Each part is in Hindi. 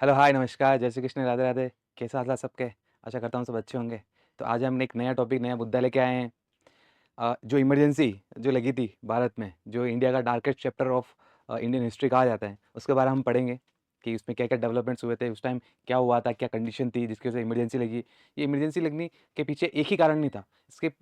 हेलो, हाय, नमस्कार, जय श्री कृष्ण, राधे राधे। कैसे हाल सबके? आशा करता हूँ सब अच्छे होंगे। तो आज हम एक नया टॉपिक, नया मुद्दा लेके आए हैं। जो इमरजेंसी जो लगी थी भारत में, जो इंडिया का darkest chapter of Indian history कहा जाता है, उसके बारे में हम पढ़ेंगे कि उसमें क्या क्या डेवलपमेंट्स हुए थे, उस टाइम क्या हुआ था, क्या कंडीशन थी जिसकी वजह से इमरजेंसी लगी। ये इमरजेंसी लगने के पीछे एक ही कारण नहीं था,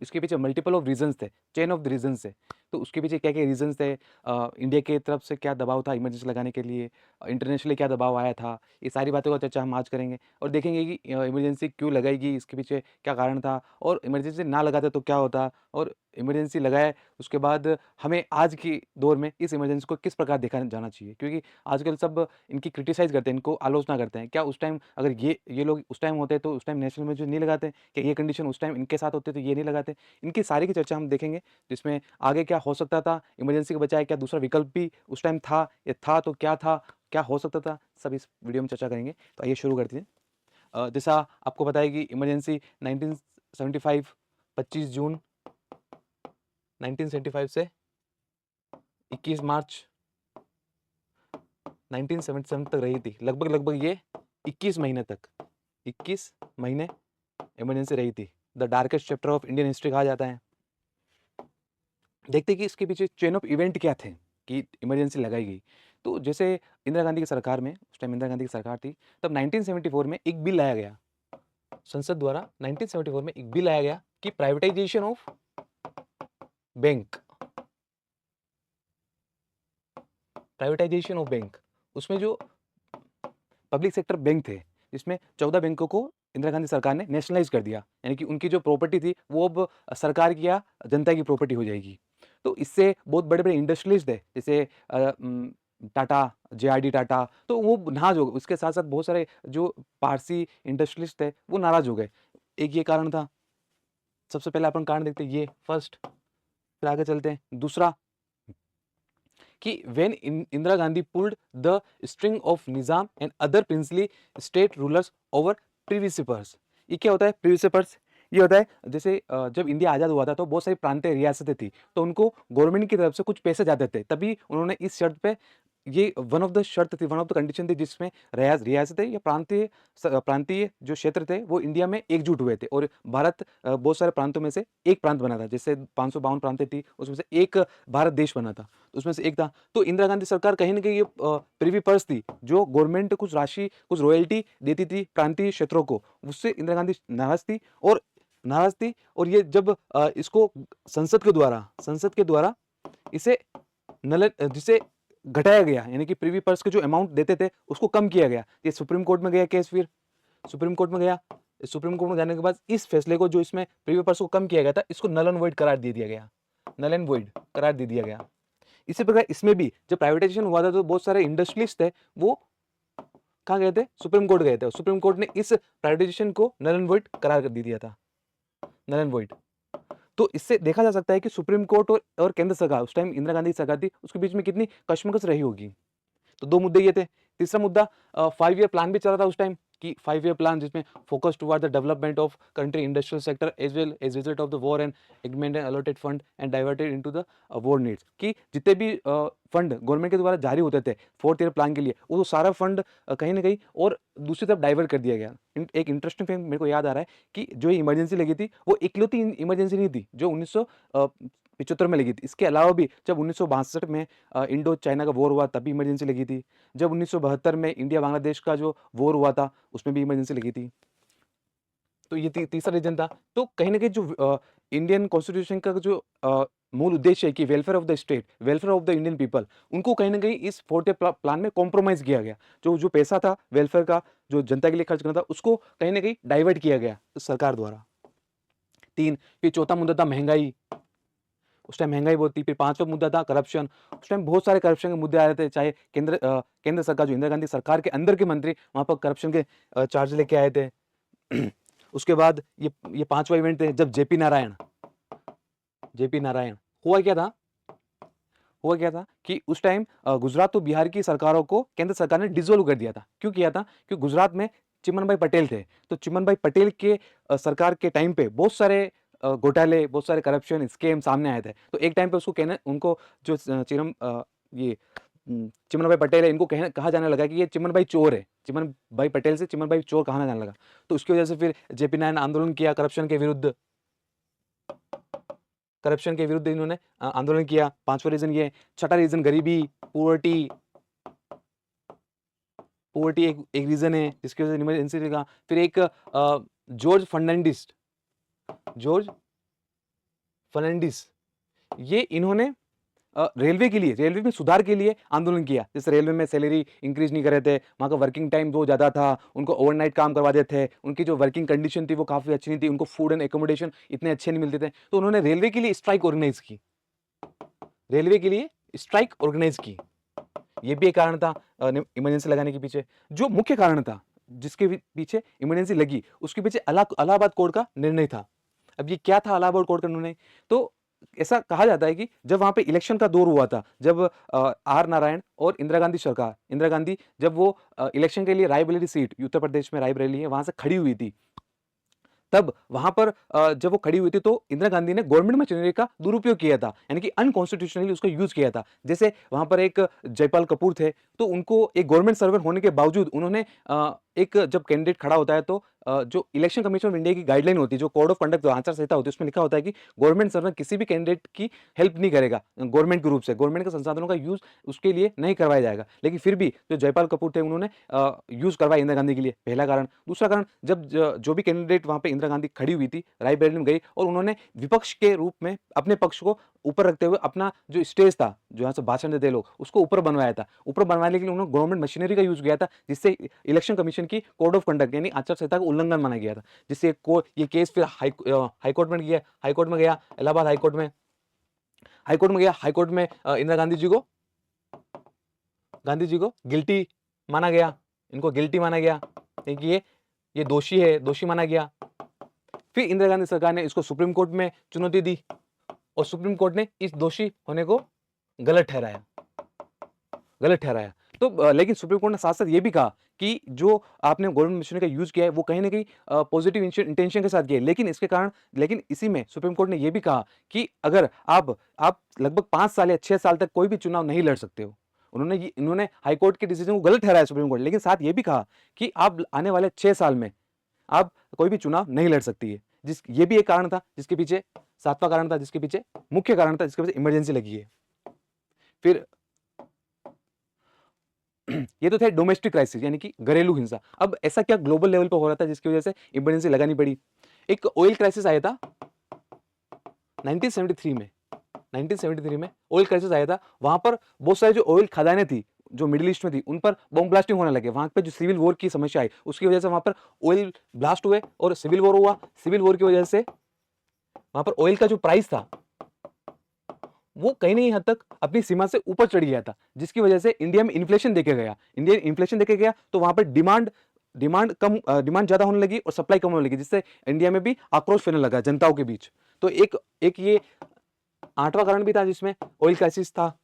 इसके पीछे मल्टीपल ऑफ रीजंस थे, चेन ऑफ द रीजंस थे। तो उसके पीछे क्या क्या रीजंस थे, इंडिया की तरफ से क्या दबाव था इमरजेंसी लगाने के लिए, इंटरनेशनली क्या दबाव आया था, ये सारी बातों का चर्चा हम आज करेंगे और देखेंगे कि इमरजेंसी क्यों लगाएगी, इसके पीछे क्या कारण था, और इमरजेंसी ना लगाते तो क्या होता, और इमरजेंसी लगाए उसके बाद हमें आज के दौर में इस इमरजेंसी को किस प्रकार देखा जाना चाहिए। क्योंकि आजकल सब इनकी क्रिटिसाइज़ करते हैं, इनको आलोचना करते हैं। क्या उस टाइम अगर ये लोग उस टाइम होते तो उस टाइम नेशनल में जो नहीं लगाते? क्या ये कंडीशन उस टाइम इनके साथ होते तो ये नहीं लगाते? इनकी सारी की चर्चा हम देखेंगे, जिसमें आगे क्या हो सकता था, इमरजेंसी के बजाय क्या दूसरा विकल्प भी उस टाइम था, या था तो क्या था, क्या हो सकता था, सब इस वीडियो में चर्चा करेंगे। तो आइए शुरू करते हैं। जैसा आपको पता है कि इमरजेंसी 1975 25 जून 1975 से 21 मार्च 1977 तक रही थी। लगभग ये 21 महीने तक 21 महीने इमरजेंसी रही थी। The darkest chapter of Indian history कहा जाता है। देखते हैं कि इसके पीछे चेन ऑफ इवेंट क्या थे कि इमरजेंसी लगाई गई। तो जैसे इंदिरा गांधी की सरकार में, उस टाइम इंदिरा गांधी की सरकार थी, तब 1974 में एक बिल लाया गया संसद द्वारा। 1974 में एक बिल लाया गया कि प्राइवेटाइजेशन ऑफ बैंक, उसमें जो पब्लिक सेक्टर बैंक थे, जिसमें 14 बैंकों को इंदिरा गांधी सरकार ने नेशनलाइज कर दिया, यानी कि उनकी जो प्रॉपर्टी थी वो अब सरकार की या जनता की प्रॉपर्टी हो जाएगी। तो इससे बहुत बड़े बड़े इंडस्ट्रियलिस्ट थे, जैसे टाटा, जेआरडी टाटा, तो वो नाराज हो गए। उसके साथ साथ बहुत सारे जो पारसी इंडस्ट्रियलिस्ट थे वो नाराज हो गए। एक ये कारण था। सबसे पहले अपन कारण देखते हैं, ये फर्स्ट, फिर आगे चलते हैं। दूसरा कि when Indira Gandhi pulled the string of Nizam and other princely state rulers over previous purse. ये क्या होता है प्रीवियस पर्स? ये होता है जैसे जब इंडिया आज़ाद हुआ था तो बहुत सारी प्रांतीय रियासतें थी, तो उनको गवर्नमेंट की तरफ से कुछ पैसे जाते थे। तभी उन्होंने इस शर्त पे, ये वन ऑफ द शर्त थी, वन ऑफ द कंडीशन थी, जिसमें रियासतें या प्रांतीय जो क्षेत्र थे वो इंडिया में एकजुट हुए थे, और भारत बहुत सारे प्रांतों में से एक प्रांत बना था। जैसे 552 प्रांतें थी, उसमें से एक भारत देश बना था, तो उसमें से एक था। तो इंदिरा गांधी सरकार कहीं ना कहीं ये प्रिवी पर्स थी, जो गवर्नमेंट कुछ राशि, कुछ रॉयल्टी देती थी प्रांतीय क्षेत्रों को, उससे इंदिरा गांधी नाराज थी। और ये जब इसको संसद के द्वारा इसे जिसे घटाया गया, यानी कि प्रीवी पर्स के जो अमाउंट देते थे उसको कम किया गया। ये सुप्रीम कोर्ट में गया केस, फिर सुप्रीम कोर्ट में गया। सुप्रीम कोर्ट में जाने के बाद इस फैसले को, जो इसमें प्रीवी पर्स को कम किया गया था, इसको नल एंड वॉइड करार दे दिया गया, नल एंड वॉइड करार दे दिया गया। इसी प्रकार इसमें भी जब प्राइवेटाइजेशन हुआ था तो बहुत सारे इंडस्ट्रियलिस्ट थे, वो कहाँ गए थे? सुप्रीम कोर्ट गए थे। सुप्रीम कोर्ट ने इस प्राइवेटाइजेशन को नल एंड वॉइड करार कर दे दिया था, नल एंड वॉइड। तो इससे देखा जा सकता है कि सुप्रीम कोर्ट और केंद्र सरकार, उस टाइम इंदिरा गांधी की सरकार थी, उसके बीच में कितनी कशमकश रही होगी। तो दो मुद्दे ये थे। तीसरा मुद्दा, 5 ईयर प्लान भी चल रहा था उस टाइम, कि 5 ईयर प्लान जिसमें focus toward the development of country industrial sector as well as result of the war and agreement and allotted fund and diverted into the war needs. कि जितने भी फंड गवर्नमेंट के द्वारा जारी होते थे 4th ईयर प्लान के लिए, वो सारा फंड कहीं ना कहीं और दूसरी तरफ डाइवर्ट कर दिया गया। एक इंटरेस्टिंग फैक्ट मेरे को याद आ रहा है कि जो इमरजेंसी लगी थी वो इकलौती इमरजेंसी नहीं थी जो 1975 में लगी थी। इसके अलावा भी जब 1962 में इंडो चाइना का वॉर हुआ तब भी इमरजेंसी लगी थी। जब 1972 में इंडिया बांग्लादेश का जो वॉर हुआ था उसमें भी इमरजेंसी लगी थी। तो ये तीसरा रीजन था। तो कहीं ना कहीं जो इंडियन कॉन्स्टिट्यूशन का जो मूल उद्देश्य है कि welfare of the state, welfare of the Indian people, उनको कहीं ना कहीं इस 4th प्लान में कॉम्प्रोमाइज किया गया। जो जो पैसा था वेलफेयर का, जो जनता के लिए खर्च करना था, उसको कहीं ना कहीं डाइवर्ट किया गया सरकार द्वारा। फिर चौथा मुद्दा था महंगाई। उस टाइम महंगाई बहुत थी। फिर पांचवा मुद्दा था करप्शन। उस टाइम बहुत सारे करप्शन के मुद्दे आ रहे थे, चाहे केंद्र सरकार, जो इंदिरा गांधी सरकार के अंदर के मंत्री वहां पर करप्शन के चार्ज लेके आए थे। उसके बाद ये पांचवा इवेंट थे जब जेपी नारायण हुआ क्या था कि उस टाइम गुजरात तो बिहार की सरकारों को केंद्र सरकार ने डिसोल्व कर दिया था। क्यों किया था? क्योंकि गुजरात में चिमन भाई पटेल थे। तो चिमन भाई पटेल के सरकार के टाइम पे बहुत सारे घोटाले, बहुत सारे करप्शन स्कीम सामने आए थे। तो एक टाइम पे उसको कहना, उनको जो ये चिमन भाई पटेल है, इनको कहा जाने लगा कि ये चिमन भाई चोर है। चिमन भाई पटेल से चिमन भाई चोर कहा जाने लगा। तो उसकी वजह से फिर जेपी नायडू ने आंदोलन किया करप्शन के विरुद्ध। इन्होंने आंदोलन किया। 5वां रीजन ये। छठा रीजन गरीबी, पोवर्टी एक रीजन है जिसकी वजह से इमरजेंसी लगा। फिर एक जॉर्ज फर्नांडिस, ये इन्होंने रेलवे में सुधार के लिए आंदोलन किया। जैसे रेलवे में सैलरी इंक्रीज नहीं कर रहे थे, वहाँ का वर्किंग टाइम बहुत ज़्यादा था, उनको ओवरनाइट काम करवा देते थे, उनकी जो वर्किंग कंडीशन थी वो काफ़ी अच्छी नहीं थी, उनको फूड एंड एकोमोडेशन इतने अच्छे नहीं मिलते थे। तो उन्होंने रेलवे के लिए स्ट्राइक ऑर्गेनाइज की। ये भी एक कारण था इमरजेंसी लगाने के पीछे। जो मुख्य कारण था जिसके पीछे इमरजेंसी लगी, उसके पीछे इलाहाबाद कोर्ट का निर्णय था। अब ये क्या था इलाहाबाद कोर्ट का निर्णय? तो ऐसा कहा जाता है कि जब वहां पे इलेक्शन का दौर हुआ था, जब आर नारायण और इंदिरा गांधी जब वो इलेक्शन के लिए रायबरेली सीट, उत्तर प्रदेश में रायबरेली है, वहां से खड़ी हुई थी, तब वहां पर जब वो खड़ी हुई थी तो इंदिरा गांधी ने गवर्नमेंट मशीनरी का दुरुपयोग किया था, यानी कि अनकॉन्स्टिट्यूशनली उसका यूज किया था। जैसे वहां पर एक जयपाल कपूर थे, तो उनको एक गवर्नमेंट सर्वेंट होने के बावजूद उन्होंने एक जब कैंडिडेट खड़ा होता है तो जो इलेक्शन कमीशन ऑफ इंडिया की गाइडलाइन होती है, जो कोड ऑफ कंडक्ट, जो आचार संहिता होती है, उसमें लिखा होता है कि गवर्नमेंट सर्वेंट किसी भी कैंडिडेट की हेल्प नहीं करेगा गवर्नमेंट के रूप से, गवर्नमेंट के संसाधनों का यूज उसके लिए नहीं करवाया जाएगा। लेकिन फिर भी जो जयपाल कपूर थे उन्होंने यूज करवाया इंदिरा गांधी के लिए, पहला कारण। दूसरा कारण, जब जो भी कैंडिडेट वहां पे इंदिरा गांधी खड़ी हुई थी, रायबरेली में गई और उन्होंने विपक्ष के रूप में अपने पक्ष को ऊपर रखते हुए अपना जो स्टेज था, जो यहाँ से भाषण देते लोग, उसको ऊपर बनवाया था। ऊपर बनवाने के लिए उन्होंने गवर्नमेंट मशीनरी का यूज किया था, जिससे इलेक्शन कमीशन की कोड ऑफ कंडक्ट यानी आचार संहिता का उल्लंघन माना गया था, जिससे ये केस फिर हाईकोर्ट में गया। इलाहाबाद हाईकोर्ट में इंदिरा गांधी जी को गिल्टी माना गया, इनको गिल्टी माना गया, क्योंकि ये दोषी माना गया। फिर इंदिरा गांधी सरकार ने इसको सुप्रीम कोर्ट में चुनौती दी और सुप्रीम कोर्ट ने इस दोषी होने को गलत ठहराया। तो लेकिन सुप्रीम कोर्ट ने साथ साथ ये भी कहा कि जो आपने गवर्नमेंट मशीनरी का यूज किया है वो कहीं ना कहीं पॉजिटिव इंटेंशन के साथ किया है, लेकिन इसी में सुप्रीम कोर्ट ने ये भी कहा कि अगर आप लगभग 5 साल या 6 साल तक कोई भी चुनाव नहीं लड़ सकते हो। इन्होंने हाईकोर्ट के डिसीजन को गलत ठहराया सुप्रीम कोर्ट, लेकिन साथ ये भी कहा कि आप आने वाले 6 साल में आप कोई भी चुनाव नहीं लड़ सकती है। ये भी एक कारण था जिसके पीछे, 7वां कारण था जिसके पीछे, मुख्य कारण था जिसके पीछे इमरजेंसी लगी है। फिर ये तो थे डोमेस्टिक क्राइसिस यानी कि घरेलू हिंसा। अब ऐसा क्या ग्लोबल लेवल पर हो रहा था जिसकी वजह से इमरजेंसी लगानी पड़ी? एक ऑयल क्राइसिस आया था 1973 में ऑयल क्राइसिस आया था। वहां पर बहुत सारे जो ऑयल खदानें थी जो मिडिल ईस्ट में थी, उन पर बम ब्लास्टिंग होने लगे। वहां पे जो सिविल वॉर की समस्या आई, उसकी वजह से वहां पर ऑयल ब्लास्ट हुए और सिविल वॉर हुआ। सिविल वॉर की वजह से वहां पर ऑयल का जो प्राइस था वो कहीं नहीं हद तक अपनी सीमा से ऊपर चढ़ गया था, जिसकी वजह से इंडिया में इन्फ्लेशन देखे गया। तो वहां पर डिमांड ज्यादा होने लगी और सप्लाई कम होने लगी, जिससे इंडिया में भी आक्रोश फैलने लगा जनताओं के बीच। तो एक ये 8वां कारण भी था जिसमें ऑयल क्राइसिस था।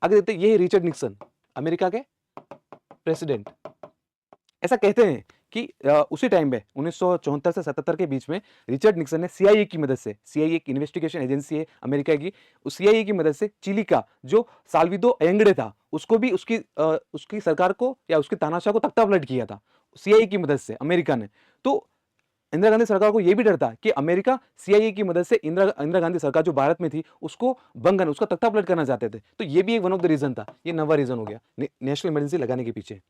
आगे देखते, ये रिचर्ड निक्सन, अमेरिका के प्रेसिडेंट। ऐसा कहते हैं कि उसी टाइम पे 1974 से 77 के बीच में रिचर्ड निक्सन ने CIA की मदद से, CIA एक इन्वेस्टिगेशन एजेंसी है अमेरिका की, उस CIA की मदद से चिली का जो साल्विदो अयंगड़े था उसको भी उसकी सरकार को या उसकी तानाशाह को तख्ता पलट किया था CIA की मदद से अमेरिका ने। तो इंदिरा गांधी सरकार को यह भी डर था कि अमेरिका CIA की मदद से इंदिरा गांधी सरकार जो भारत में थी उसको भंगन, उसका तख्ता पलट करना चाहते थे। तो ये भी एक वन ऑफ द रीजन था। ये 9वां रीजन हो गया नेशनल इमरजेंसी लगाने के पीछे।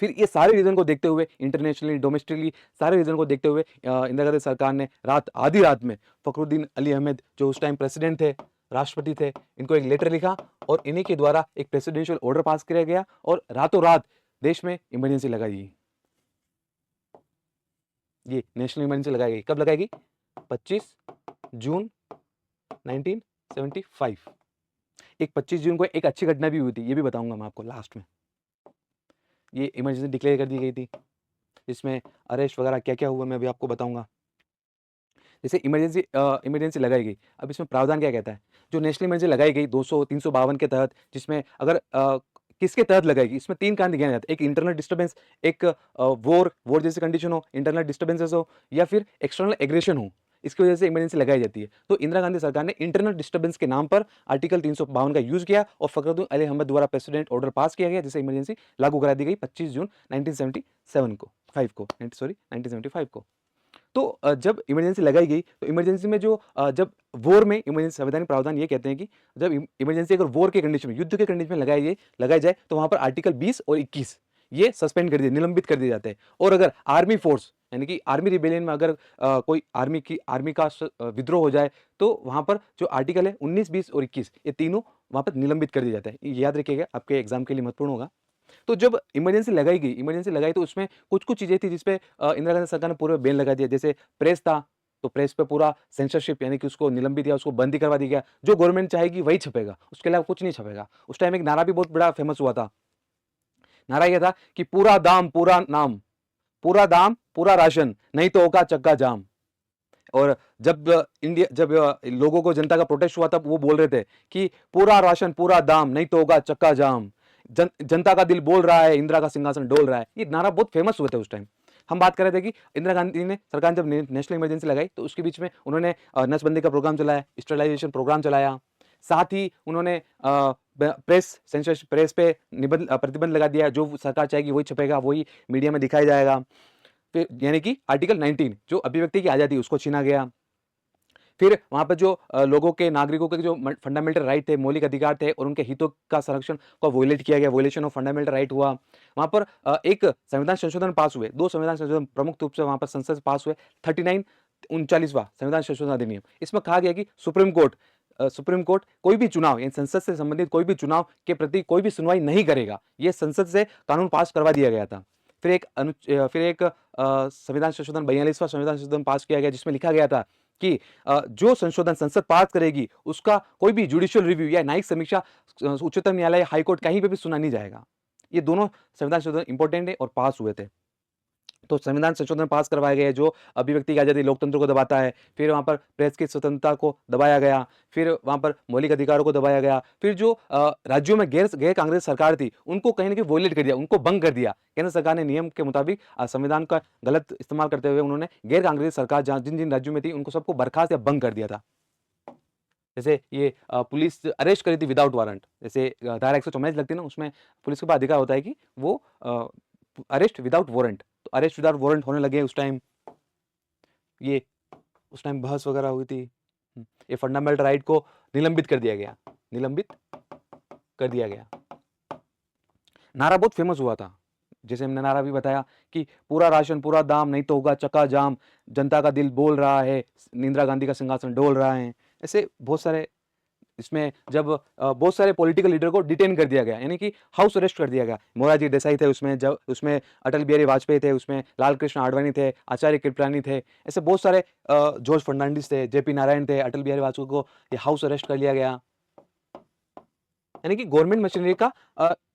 फिर ये सारे रीजन को देखते हुए, इंटरनेशनली डोमेस्टिकली सारे रीजन को देखते हुए इंदिरा गांधी सरकार ने आधी रात में फखरुद्दीन अली अहमद जो उस टाइम प्रेसिडेंट थे, राष्ट्रपति थे, इनको एक लेटर लिखा और इन्हीं के द्वारा एक प्रेसिडेंशियल ऑर्डर पास किया गया और रातों रात देश में इमरजेंसी लगाई गई। ये नेशनल इमरजेंसी लगाई गई। कब लगाई गई? 25 जून 1975। एक 25 जून को एक अच्छी घटना भी हुई थी, ये भी बताऊंगा मैं आपको लास्ट में। ये इमरजेंसी डिक्लेयर कर दी गई थी, इसमें अरेस्ट वगैरह क्या क्या हुआ मैं भी आपको बताऊंगा। जैसे इमरजेंसी लगाई गई, अब इसमें प्रावधान क्या कहता है? जो नेशनल इमरजेंसी लगाई गई 352 के तहत, जिसमें अगर किसके तहत लगाएगी, इसमें 3 कारण दिए जाते हैं। एक इंटरनल डिस्टर्बेंस, एक वॉर जैसी कंडीशन हो, इंटरनल डिस्टर्बेंसेस हो, या फिर एक्सटर्नल एग्रेशन हो। इसकी वजह से इमरजेंसी लगाई जाती है। तो इंदिरा गांधी सरकार ने इंटरनल डिस्टर्बेंस के नाम पर आर्टिकल 352 का यूज किया और फखरुद्दीन अली अहमद द्वारा प्रेसिडेंट ऑर्डर पास किया गया, जिससे इमरजेंसी लागू करा दी गई 25 जून 1975 को। तो जब इमरजेंसी लगाई गई तो इमरजेंसी में जो जब वॉर में इमरजेंसी संवैधानिक प्रावधान ये कहते हैं कि जब इमरजेंसी अगर वॉर के कंडीशन में, युद्ध के कंडीशन में लगाई जाए तो वहां पर आर्टिकल 20 और 21 ये सस्पेंड कर दिए, निलंबित कर दिए जाते हैं। और अगर आर्मी फोर्स यानी कि आर्मी रिबेलियन में अगर कोई आर्मी का विद्रोह हो जाए तो वहां पर जो आर्टिकल है 19, 20 और 21 ये तीनों वहां पर निलंबित कर दिया जाता है। ये याद रखिएगा, आपके एग्जाम के लिए महत्वपूर्ण होगा। तो जब इमरजेंसी लगाई तो उसमें कुछ चीजें थी जिसपे इंदिरा गांधी सरकार ने पूरा बैन लगा दिया। जैसे प्रेस था तो प्रेस पे पूरा सेंसरशिप यानी कि उसको निलंबित या उसको बंदी करवा दी गया। जो गवर्नमेंट चाहेगी वही छपेगा, उसके अलावा कुछ नहीं छपेगा। उस टाइम एक नारा भी बहुत बड़ा फेमस हुआ था। नारा यह था कि पूरा दाम पूरा नाम, पूरा दाम पूरा राशन, नहीं तो होगा चक्का जाम। और जब लोगों को, जनता का प्रोटेस्ट हुआ तब वो बोल रहे थे कि पूरा राशन पूरा दाम, नहीं तो होगा चक्का जाम। जनता का दिल बोल रहा है, इंदिरा का सिंहासन डोल रहा है। ये नारा बहुत फेमस हुए थे उस टाइम। हम बात कर रहे थे कि इंदिरा गांधी ने सरकार ने जब नेशनल इमरजेंसी लगाई तो उसके बीच में उन्होंने नसबंदी का प्रोग्राम चलाया, स्टरलाइजेशन प्रोग्राम चलाया। साथ ही उन्होंने प्रेस पे प्रतिबंध लगा दिया। जो सरकार चाहेगी वही छपेगा, वही मीडिया में दिखाया जाएगा। फिर यानी कि आर्टिकल 19 जो अभिव्यक्ति की आजादी उसको छीना गया। फिर वहां पर जो लोगों के, नागरिकों के जो फंडामेंटल राइट थे, मौलिक अधिकार थे और उनके हितों का संरक्षण को वोलेट किया गया, वोलेशन ऑफ फंडामेंटल राइट हुआ। वहां पर एक संविधान संशोधन पास हुए, 2 संविधान संशोधन प्रमुख रूप से वहां पर संसद पास हुए। 39वां संविधान संशोधन अधिनियम, इसमें कहा गया कि सुप्रीम कोर्ट कोई भी चुनाव यानी संसद से संबंधित कोई भी चुनाव के प्रति कोई भी सुनवाई नहीं करेगा। यह संसद से कानून पास करवा दिया गया था। फिर एक संविधान संशोधन 42वां संविधान संशोधन पास किया गया, जिसमें लिखा गया था कि जो संशोधन संसद पास करेगी उसका कोई भी जुडिशियल रिव्यू या न्यायिक समीक्षा उच्चतम न्यायालय, हाईकोर्ट कहीं पे भी सुना नहीं जाएगा। ये दोनों संविधान संशोधन इंपॉर्टेंट है और पास हुए थे। तो संविधान संशोधन पास करवाए गए जो अभिव्यक्ति की आजादी, लोकतंत्र को दबाता है। फिर वहां पर प्रेस की स्वतंत्रता को दबाया गया। फिर वहां पर मौलिक अधिकारों को दबाया गया। फिर जो राज्यों में गैर कांग्रेस सरकार थी उनको कहीं ना कहीं वोलेट कर दिया, उनको भंग कर दिया। केंद्र सरकार ने नियम के मुताबिक संविधान का गलत इस्तेमाल करते हुए उन्होंने गैर कांग्रेस सरकार जिन जिन राज्यों में थी उनको सबको बर्खास्त या भंग कर दिया था। जैसे ये पुलिस अरेस्ट करी थी विदाउट वारंट, जैसे धारा 144 लगती है ना, उसमें पुलिस के पास अधिकार होता है कि वो अरेस्ट विदाउट वारंट। तो अरेस्ट विदाउट वारंट होने लगे उस टाइम। ये उस टाइम बहस वगैरह हुई थी। ये फंडामेंटल राइट को निलंबित कर दिया गया, नारा बहुत फेमस हुआ था। जैसे हमने नारा भी बताया कि पूरा राशन पूरा दाम, नहीं तो होगा चक्का जाम, जनता का दिल बोल रहा है, इंदिरा गांधी का सिंहासन डोल रहा है। ऐसे बहुत सारे, इसमें जब बहुत सारे पॉलिटिकल लीडर को डिटेन कर दिया गया, यानी कि हाउस अरेस्ट कर दिया गया। मोरारजी देसाई थे उसमें, जब उसमें अटल बिहारी वाजपेयी थे, उसमें लाल कृष्ण आडवाणी थे, आचार्य कृपलानी थे। ऐसे बहुत सारे, जॉर्ज फर्नांडिस थे, जेपी नारायण थे, अटल बिहारी वाजपेयी को ये हाउस अरेस्ट कर लिया गया। यानी कि गवर्नमेंट मशीनरी का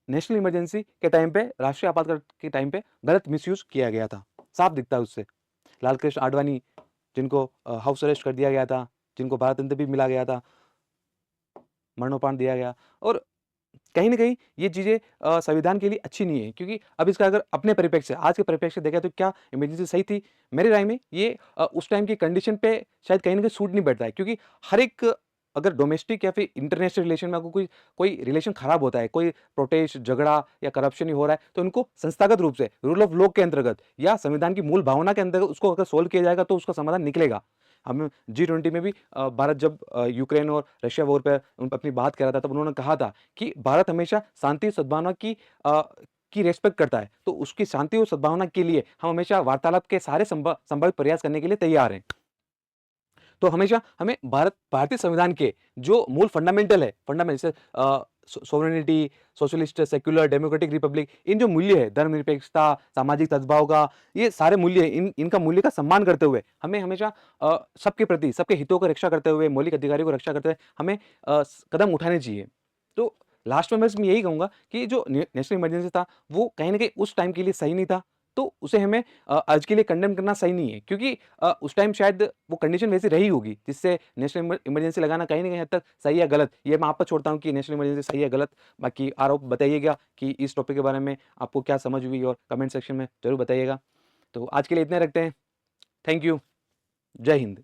नेशनल इमरजेंसी के टाइम पे, राष्ट्रीय आपातकाल के टाइम पे गलत मिसयूज किया गया था, साफ दिखता है उससे। लाल कृष्ण आडवाणी जिनको हाउस अरेस्ट कर दिया गया था, जिनको भारत रत्न भी मिला गया था, मरणोपरांत दिया गया। और कहीं ना कहीं ये चीजें संविधान के लिए अच्छी नहीं है, क्योंकि अब इसका अगर अपने परिप्रेक्ष्य से, आज के परिप्रेक्ष्य से देखा तो क्या इमरजेंसी सही थी? मेरी राय में ये उस टाइम की कंडीशन पे शायद कहीं ना कहीं सूट नहीं बैठता है। क्योंकि हर एक, अगर डोमेस्टिक या फिर इंटरनेशनल रिलेशन में अगर कोई रिलेशन खराब होता है, कोई प्रोटेस्ट, झगड़ा या करप्शन ही हो रहा है, तो उनको संस्थागत रूप से रूल ऑफ लॉ के अंतर्गत या संविधान की मूल भावना के अंतर्गत उसको अगर सोल्व किया जाएगा तो उसका समाधान निकलेगा। हम G20 में भी भारत जब यूक्रेन और रशिया वॉर पर अपनी बात कर रहा था, तब उन्होंने कहा था कि भारत हमेशा शांति और सद्भावना की रेस्पेक्ट करता है। तो उसकी शांति और सद्भावना के लिए हम हमेशा वार्तालाप के सारे संभावित प्रयास करने के लिए तैयार हैं। तो हमेशा हमें भारतीय संविधान के जो मूल फंडामेंटल है, जैसे sovereignty, socialist, secular, democratic republic, इन जो मूल्य है, धर्मनिरपेक्षता, सामाजिक सद्भाव का, ये सारे मूल्य है, इनका मूल्य का सम्मान करते हुए हमें हमेशा सबके प्रति, सबके हितों को रक्षा करते हुए, मौलिक अधिकारों को रक्षा करते हुए हमें कदम उठाने चाहिए। तो लास्ट में मैं यही कहूंगा कि जो नेशनल इमरजेंसी था वो कहीं ना कहीं उस टाइम के लिए सही नहीं था, तो उसे हमें आज के लिए कंडेम करना सही नहीं है। क्योंकि उस टाइम शायद वो कंडीशन वैसी रही होगी जिससे नेशनल इमरजेंसी लगाना कहीं ना कहीं हद तक सही या गलत, ये मैं आप पर छोड़ता हूँ कि नेशनल इमरजेंसी सही है गलत। बाकी आप बताइएगा कि इस टॉपिक के बारे में आपको क्या समझ हुई, और कमेंट सेक्शन में जरूर बताइएगा। तो आज के लिए इतने रखते हैं। Thank you. जय हिंद।